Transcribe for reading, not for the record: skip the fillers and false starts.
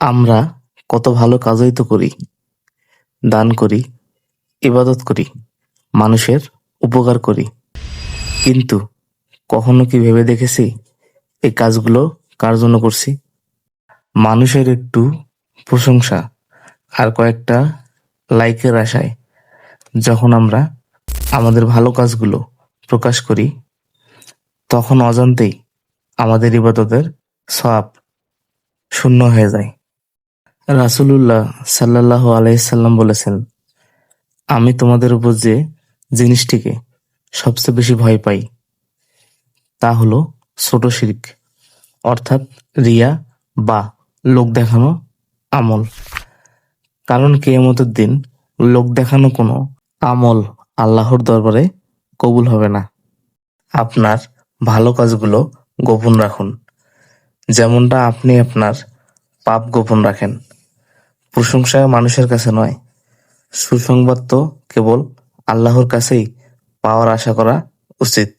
আমরা কত ভালো কাজই তো করি, দান করি, ইবাদত করি, মানুষের উপকার করি। কিন্তু কখনো কি ভেবে দেখেছি এই কাজগুলো কার জন্য করছি? মানুষের একটু প্রশংসা আর কয়েকটা লাইকের আশায় যখন আমরা আমাদের ভালো কাজগুলো প্রকাশ করি, তখন অজান্তেই আমাদের ইবাদতের সওয়াব শূন্য হয়ে যায়। রাসূলুল্লাহ সাল্লাল্লাহু আলাইহি সাল্লাম বলেছেন, আমি তোমাদের উপর যে জিনিসটিকে সবচেয়ে বেশি ভয় পাই তা হলো ছোট শিরক, অর্থাৎ রিয়া বা লোক দেখানো আমল। কারণ কিয়ামতের দিন লোক দেখানো কোনো আমল আল্লাহর দরবারে কবুল হবে না। আপনার ভালো কাজগুলো গোপন রাখুন, যেমনটা আপনি আপনার পাপ গোপন রাখেন। প্রশংসা মানুষের কাছে নয়, সুসংবাদ তো কেবল আল্লাহর কাছেই পাওয়ার আশা করা উচিত।